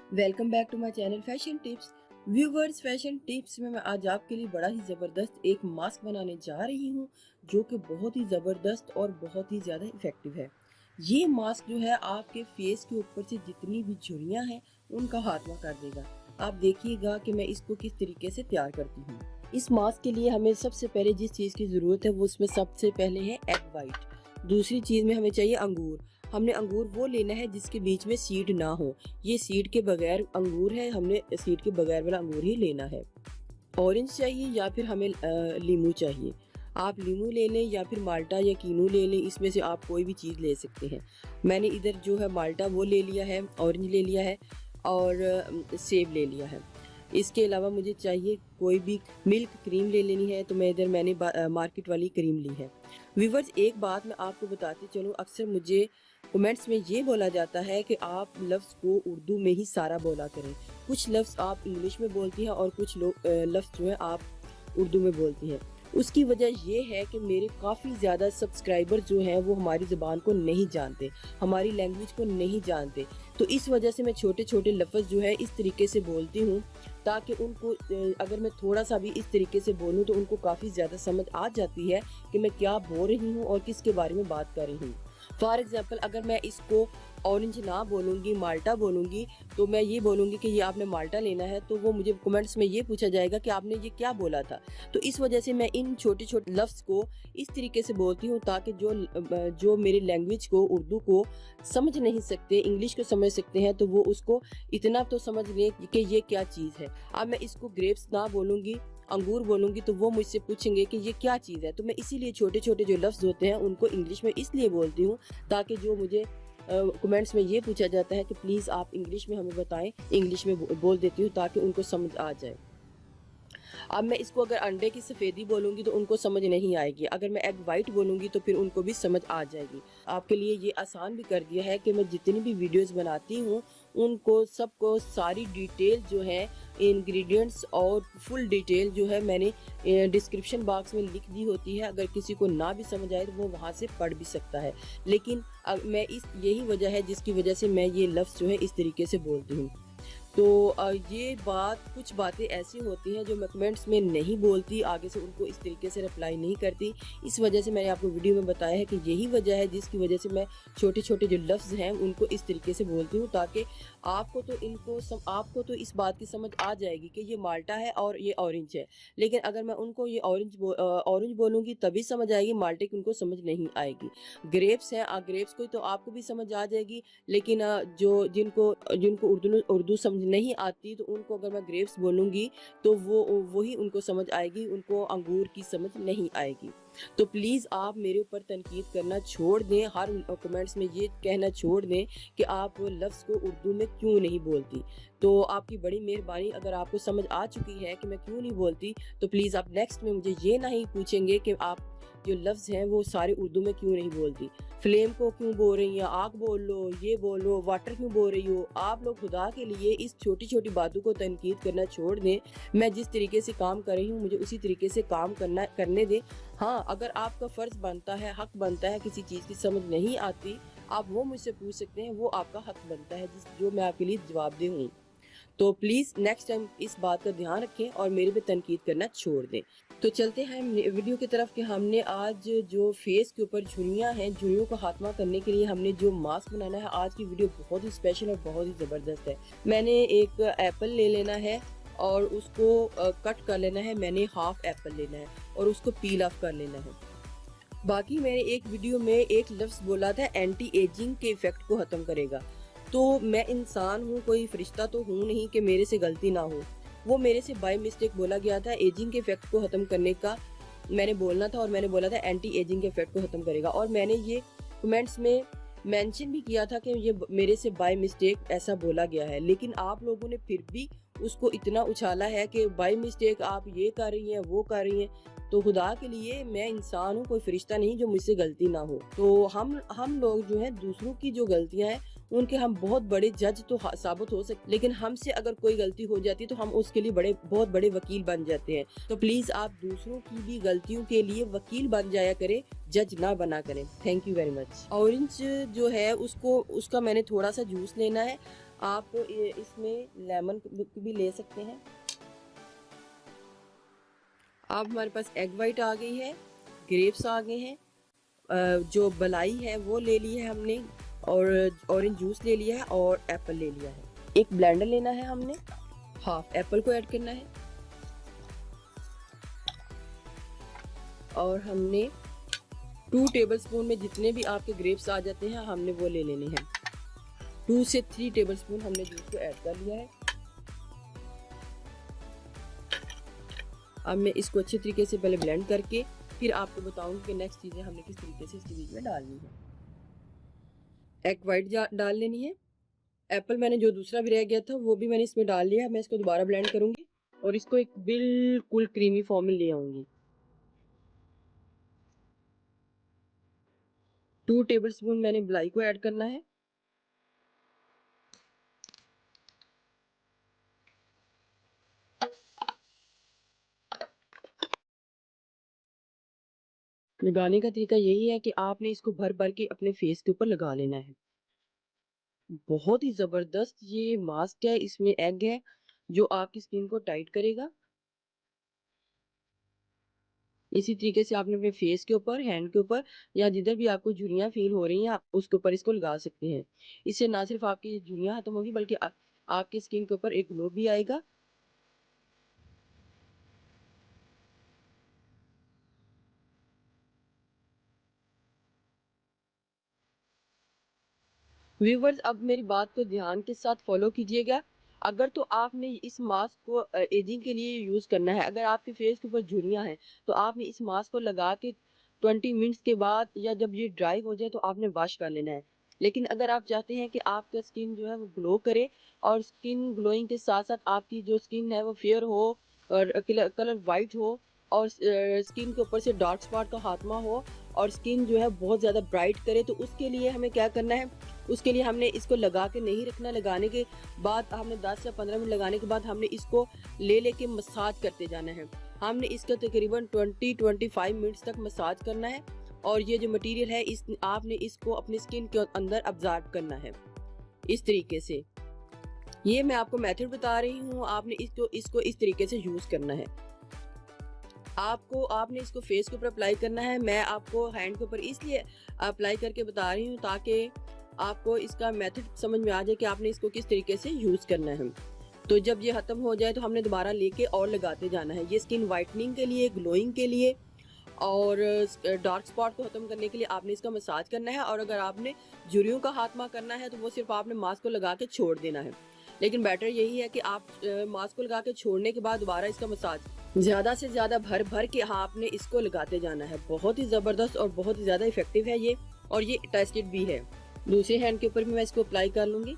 Welcome back to my channel fashion tips. Viewers, fashion tips में मैं आज आपके लिए बड़ा ही ज़बरदस्त एक मास्क बनाने जा रही हूँ जो कि बहुत ही ज़बरदस्त और बहुत ही ज़्यादा इफ़ेक्टिव है। ये मास्क जो है आपके फेस के ऊपर से जितनी भी झुर्रियाँ हैं उनका खात्मा कर देगा। आप देखिएगा कि मैं इसको किस तरीके से तैयार करती हूँ। इस मास्क के लिए हमें सबसे पहले जिस चीज़ की ज़रूरत है वो उसमें सबसे पहले है एग वाइट। दूसरी चीज़ में हमें चाहिए अंगूर। हमने अंगूर वो लेना है जिसके बीच में सीड ना हो। ये सीड के बगैर अंगूर है, हमने सीड के बगैर वाला अंगूर ही लेना है। ऑरेंज चाहिए या फिर हमें लीमू चाहिए। आप लीमू ले लें या फिर माल्टा या कीनू ले लें, इसमें से आप कोई भी चीज़ ले सकते हैं। मैंने इधर जो है माल्टा वो ले लिया है, ऑरेंज ले लिया है और सेब ले लिया है। इसके अलावा मुझे चाहिए कोई भी मिल्क क्रीम ले लेनी है, तो मैंने मार्केट वाली क्रीम ली है। व्यूवर्स, एक बात मैं आपको बताती चलूँ, अक्सर मुझे कमेंट्स में ये बोला जाता है कि आप लफ्ज़ को उर्दू में ही सारा बोला करें। कुछ लफ्ज़ आप इंग्लिश में बोलती हैं और कुछ लोग लफ्ज़ जो है आप उर्दू में बोलती हैं। उसकी वजह ये है कि मेरे काफ़ी ज़्यादा सब्सक्राइबर जो हैं वो हमारी ज़बान को नहीं जानते, हमारी लैंग्वेज को नहीं जानते। तो इस वजह से मैं छोटे छोटे लफ्ज़ जो है इस तरीके से बोलती हूँ ताकि उनको अगर मैं थोड़ा सा भी इस तरीके से बोलूँ तो उनको काफ़ी ज़्यादा समझ आ जाती है कि मैं क्या बोल रही हूँ और किसके बारे में बात कर रही हूँ। फॉर एग्ज़ाम्पल, अगर मैं इसको ऑरेंज ना बोलूँगी, माल्टा बोलूँगी, तो मैं ये बोलूँगी कि ये आपने माल्टा लेना है, तो वो मुझे कमेंट्स में ये पूछा जाएगा कि आपने ये क्या बोला था। तो इस वजह से मैं इन छोटे-छोटे लफ्ज़ को इस तरीके से बोलती हूँ ताकि जो मेरी लैंग्वेज को, उर्दू को समझ नहीं सकते, इंग्लिश को समझ सकते हैं, तो वो उसको इतना तो समझ लें कि ये क्या चीज़ है। अब मैं इसको ग्रेप्स ना बोलूँगी, अंगूर बोलूँगी, तो वो मुझसे पूछेंगे कि ये क्या चीज़ है। तो मैं इसीलिए छोटे-छोटे जो लफ्ज़ होते हैं उनको इंग्लिश में इसलिए बोलती हूँ ताकि जो मुझे कमेंट्स में ये पूछा जाता है कि प्लीज़ आप इंग्लिश में हमें बताएं, इंग्लिश में बोल देती हूँ ताकि उनको समझ आ जाए। अब मैं इसको अगर अंडे की सफ़ेदी बोलूँगी तो उनको समझ नहीं आएगी, अगर मैं एग वाइट बोलूँगी तो फिर उनको भी समझ आ जाएगी। आपके लिए ये आसान भी कर दिया है कि मैं जितनी भी वीडियोस बनाती हूँ उनको सबको सारी डिटेल जो है, इंग्रेडिएंट्स और फुल डिटेल जो है मैंने डिस्क्रिप्शन बॉक्स में लिख दी होती है। अगर किसी को ना भी समझ आए तो वो वहाँ से पढ़ भी सकता है। लेकिन मैं इस यही वजह है जिसकी वजह से मैं ये लफ्ज़ जो है इस तरीके से बोलती हूँ। तो ये कुछ बातें ऐसी होती हैं जो मैं कमेंट्स में नहीं बोलती, आगे से उनको इस तरीके से रिप्लाई नहीं करती। इस वजह से मैंने आपको वीडियो में बताया है कि यही वजह है जिसकी वजह से मैं छोटे-छोटे जो लफ्ज़ हैं उनको इस तरीके से बोलती हूँ ताकि आपको तो इस बात की समझ आ जाएगी कि ये माल्टा है और ये ऑरेंज है। लेकिन अगर मैं उनको ये ऑरेंज बोलूँगी तभी समझ आएगी, माल्टे की उनको समझ नहीं आएगी। ग्रेप्स हैं, ग्रेप्स को तो आपको भी समझ आ जाएगी, लेकिन जो जिनको जिनको उर्दू समझ नहीं आती तो उनको अगर मैं ग्रेप्स बोलूँगी तो वो वही उनको समझ आएगी, उनको अंगूर की समझ नहीं आएगी। तो प्लीज़ आप मेरे ऊपर तनकीद करना छोड़ दें, हर कमेंट्स में ये कहना छोड़ दें कि आप लफ्ज़ को उर्दू में क्यों नहीं बोलती। तो आपकी बड़ी मेहरबानी, अगर आपको समझ आ चुकी है कि मैं क्यों नहीं बोलती, तो प्लीज़ आप नेक्स्ट में मुझे ये नहीं पूछेंगे कि आप जो लफ्ज़ हैं वो सारे उर्दू में क्यों नहीं बोलती। फ्लेम को क्यों बोल रही हैं, आग बोल लो, ये बोलो, वाटर क्यों बोल रही हो। आप लोग खुदा के लिए इस छोटी-छोटी बातों को तनकीद करना छोड़ दें। मैं जिस तरीके से काम कर रही हूँ मुझे उसी तरीके से काम करने दें। हाँ, अगर आपका फ़र्ज़ बनता है, हक़ बनता है, किसी चीज़ की समझ नहीं आती, आप वो मुझसे पूछ सकते हैं, वो आपका हक़ बनता है जो मैं आपके लिए जवाबदेह हूँ। तो प्लीज़ नेक्स्ट टाइम इस बात का ध्यान रखें और मेरे पे तनकीद करना छोड़ दें। तो चलते हैं वीडियो की तरफ कि हमने आज जो फेस के ऊपर झुर्रियाँ हैं, झुर्रियों का खात्मा करने के लिए हमने जो मास्क बनाना है। आज की वीडियो बहुत ही स्पेशल और बहुत ही ज़बरदस्त है। मैंने एक एप्पल ले लेना है और उसको कट कर लेना है। मैंने हाफ एप्पल लेना है और उसको पील ऑफ कर लेना है। बाकी मैंने एक वीडियो में एक लफ्ज़ बोला था एंटी एजिंग के इफ़ेक्ट को ख़त्म करेगा। तो मैं इंसान हूँ, कोई फरिश्ता तो हूँ नहीं कि मेरे से गलती ना हो। वो मेरे से बाय मिस्टेक बोला गया था। एजिंग के इफेक्ट को ख़त्म करने का मैंने बोलना था और मैंने बोला था एंटी एजिंग के इफेक्ट को ख़त्म करेगा, और मैंने ये कमेंट्स में मेंशन भी किया था कि ये मेरे से बाय मिस्टेक ऐसा बोला गया है। लेकिन आप लोगों ने फिर भी उसको इतना उछाला है कि बाय मिस्टेक आप ये कर रही हैं, वो कर रही हैं। तो खुदा के लिए, मैं इंसान हूँ, कोई फरिश्ता नहीं जो मुझसे गलती ना हो। तो हम लोग जो हैं दूसरों की जो गलतियाँ हैं उनके हम बहुत बड़े जज तो साबित हो सकते, लेकिन हमसे अगर कोई गलती हो जाती है तो हम उसके लिए बहुत बड़े वकील बन जाते हैं। तो प्लीज़ आप दूसरों की भी गलतियों के लिए वकील बन जाया करें, जज ना बना करें। Thank you very much. Orange जो है उसका मैंने थोड़ा सा जूस लेना है। आप इसमें लेमन भी ले सकते हैं। अब हमारे पास एग वाइट आ गई है, ग्रेप्स आ गए हैं, जो बलाई है वो ले ली है हमने, और ऑरेंज जूस ले लिया है, और एप्पल ले लिया है। एक ब्लेंडर लेना है हमने, हाफ एप्पल को ऐड करना है, और हमने 2 टेबलस्पून में जितने भी आपके ग्रेप्स आ जाते हैं हमने वो ले लेने हैं। 2 से 3 टेबलस्पून हमने जूस को ऐड कर लिया है। अब मैं इसको अच्छे तरीके से पहले ब्लेंड करके फिर आपको बताऊंगी कि नेक्स्ट चीज़ें हमने किस तरीके से इसके बीच में डालनी है। एग वाइट डाल लेनी है। एप्पल मैंने जो दूसरा भी रह गया था वो भी मैंने इसमें डाल लिया। मैं इसको दोबारा ब्लेंड करूंगी और इसको एक बिल्कुल क्रीमी फॉर्म में ले आऊंगी। 2 टेबलस्पून मैंने मलाई को ऐड करना है। लगाने का तरीका यही है कि आपने इसको भर भर के अपने फेस के ऊपर लगा लेना है। बहुत ही ज़बरदस्त ये मास्क है, इसमें एग है जो आपकी स्किन को टाइट करेगा। इसी तरीके से आपने अपने फेस के ऊपर, हैंड के ऊपर, या जिधर भी आपको झुर्रियाँ फील हो रही हैं आप उसके ऊपर इसको लगा सकते हैं। इससे ना सिर्फ आपकी झुर्रियाँ खत्म होगी बल्कि आपकी स्किन के ऊपर एक ग्लो भी आएगा। व्यूवर्स, अब मेरी बात को ध्यान के साथ फॉलो कीजिएगा। अगर तो आपने इस मास्क को एजिंग के लिए यूज़ करना है, अगर आपके फेस के ऊपर झुर्रियाँ हैं तो आपने इस मास्क को लगा के 20 मिनट्स के बाद या जब ये ड्राई हो जाए तो आपने वॉश कर लेना है। लेकिन अगर आप चाहते हैं कि आपका स्किन जो है वो ग्लो करे और स्किन ग्लोइंग के साथ साथ आपकी जो स्किन है वो फेयर हो और कलर वाइट हो और स्किन के ऊपर से डार्क स्पॉट का खात्मा हो और स्किन जो है बहुत ज़्यादा ब्राइट करे, तो उसके लिए हमें क्या करना है, उसके लिए हमने इसको लगा के नहीं रखना। लगाने के बाद हमने 10 या 15 मिनट लगाने के बाद हमने इसको लेके मसाज करते जाना है। हमने इसका तकरीबन 20-25 मिनट्स तक मसाज करना है और ये जो मटेरियल है आपने इसको अपनी स्किन के अंदर अब्जॉर्ब करना है इस तरीके से। ये मैं आपको मेथड बता रही हूँ, आपने इसको इस तरीके से यूज़ करना है। आपने इसको फेस के ऊपर अप्लाई करना है। मैं आपको हैंड के ऊपर इसलिए अप्लाई करके बता रही हूँ ताकि आपको इसका मेथड समझ में आ जाए कि आपने इसको किस तरीके से यूज़ करना है। तो जब ये ख़त्म हो जाए तो हमने दोबारा लेके और लगाते जाना है। ये स्किन वाइटनिंग के लिए, ग्लोइंग के लिए और डार्क स्पॉट को ख़त्म करने के लिए आपने इसका मसाज करना है। और अगर आपने झुर्रियों का खात्मा करना है तो वो सिर्फ आपने मास्क को लगा के छोड़ देना है। लेकिन बेटर यही है कि आप मास्क को लगा के छोड़ने के बाद दोबारा इसका मसाज ज़्यादा से ज़्यादा भर भर के आपने इसको लगाते जाना है। बहुत ही ज़बरदस्त और बहुत ही ज़्यादा इफेक्टिव है ये, और ये टेस्टेड भी है। दूसरे हैंड के ऊपर भी मैं इसको अप्लाई कर लूँगी।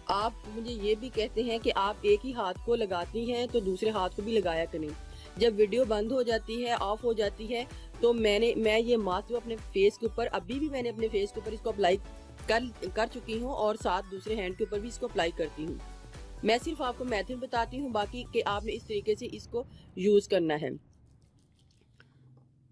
आप मुझे ये भी कहते हैं कि आप एक ही हाथ को लगाती हैं तो दूसरे हाथ को भी लगाया करें। जब वीडियो बंद हो जाती है, ऑफ हो जाती है, तो मैं ये मास्क जो अपने फेस के ऊपर अभी भी मैंने अपने फेस के ऊपर इसको अप्लाई कर चुकी हूँ और साथ दूसरे हैंड के ऊपर भी इसको अप्लाई करती हूँ। मैं सिर्फ आपको मेथड बताती हूँ, बाकी कि आपने इस तरीके से इसको यूज़ करना है।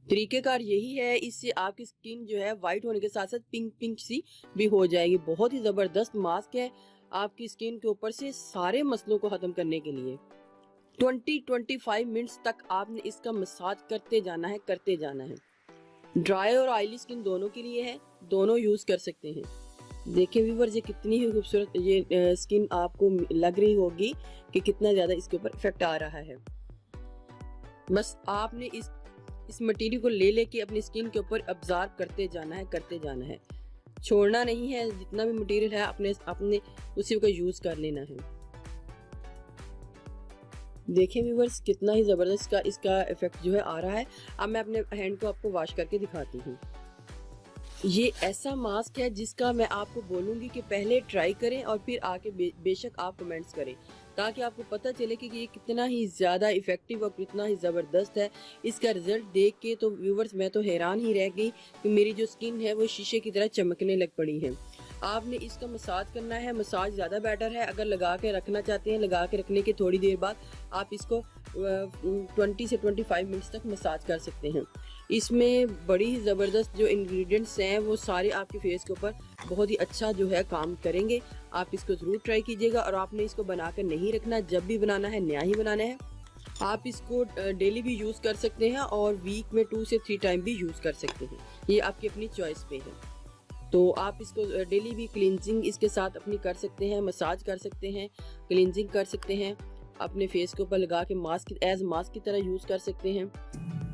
तरीकेकार यही है, इससे आपकी स्किन जो है वाइट होने के साथ साथ पिंक पिंक सी भी हो जाएगी। बहुत ही ज़बरदस्त मास्क है आपकी स्किन के ऊपर से सारे मसलों को ख़त्म करने के लिए। 20-25 मिनट्स तक आपने इसका मसाज करते जाना है, करते जाना है। ड्राई और ऑयली स्किन दोनों के लिए है, दोनों यूज़ कर सकते हैं। देखिए व्यूअर्स, ये कितनी ही खूबसूरत ये स्किन आपको लग रही होगी कि कितना ज़्यादा इसके ऊपर इफेक्ट आ रहा है। बस आपने इस मटेरियल को लेके अपनी स्किन के ऊपर अब्जॉर्ब करते जाना है, करते जाना है, छोड़ना नहीं है। जितना भी मटेरियल है अपने उसी का यूज़ कर लेना है। देखिए व्यूअर्स, कितना ही ज़बरदस्त इसका इफेक्ट जो है आ रहा है। अब मैं अपने हैंड को आपको वॉश करके दिखाती हूँ। ये ऐसा मास्क है जिसका मैं आपको बोलूँगी कि पहले ट्राई करें और फिर आके बेशक आप कमेंट्स करें, ताकि आपको पता चले कि ये कितना ही ज़्यादा इफ़ेक्टिव और कितना ही ज़बरदस्त है। इसका रिज़ल्ट देख के तो व्यूवर्स मैं तो हैरान ही रह गई कि मेरी जो स्किन है वो शीशे की तरह चमकने लग पड़ी है। आपने इसका मसाज करना है, मसाज ज़्यादा बेटर है। अगर लगा के रखना चाहते हैं, लगा के रखने के थोड़ी देर बाद आप इसको 20 से 25 मिनट्स तक मसाज कर सकते हैं। इसमें बड़ी ही ज़बरदस्त जो इंग्रेडिएंट्स हैं वो सारे आपके फेस के ऊपर बहुत ही अच्छा जो है काम करेंगे। आप इसको ज़रूर ट्राई कीजिएगा और आपने इसको बना कर नहीं रखना, जब भी बनाना है नया ही बनाना है। आप इसको डेली भी यूज़ कर सकते हैं और वीक में 2 से 3 टाइम भी यूज़ कर सकते हैं, ये आपकी अपनी चॉइस पे है। तो आप इसको डेली भी क्लींजिंग इसके साथ अपनी कर सकते हैं, मसाज कर सकते हैं, क्लींजिंग कर सकते हैं, अपने फेस के ऊपर लगा के मास्क एज मास्क की तरह यूज़ कर सकते हैं।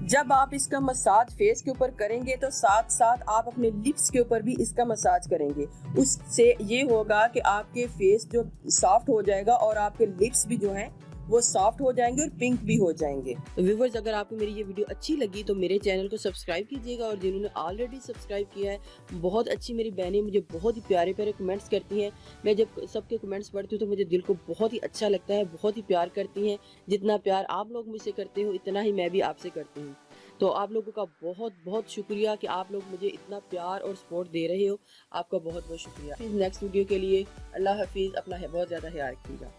जब आप इसका मसाज फेस के ऊपर करेंगे तो साथ साथ आप अपने लिप्स के ऊपर भी इसका मसाज करेंगे। उससे ये होगा कि आपके फेस जो सॉफ्ट हो जाएगा और आपके लिप्स भी जो हैं वो सॉफ्ट हो जाएंगे और पिंक भी हो जाएंगे। तो व्यूअर्स, अगर आपको मेरी ये वीडियो अच्छी लगी तो मेरे चैनल को सब्सक्राइब कीजिएगा, और जिन्होंने ऑलरेडी सब्सक्राइब किया है, बहुत अच्छी मेरी बहनें मुझे बहुत ही प्यारे प्यारे कमेंट्स करती हैं। मैं जब सबके कमेंट्स पढ़ती हूँ तो मुझे दिल को बहुत ही अच्छा लगता है, बहुत ही प्यार करती हैं। जितना प्यार आप लोग मुझसे करते हो उतना ही मैं भी आपसे करती हूँ। तो आप लोगों का बहुत बहुत शुक्रिया कि आप लोग मुझे इतना प्यार और सपोर्ट दे रहे हो। आपका बहुत बहुत शुक्रिया। नेक्स्ट वीडियो के लिए अल्लाह हाफिज़। अपना है बहुत ज़्यादा ख्याल रखिएगा।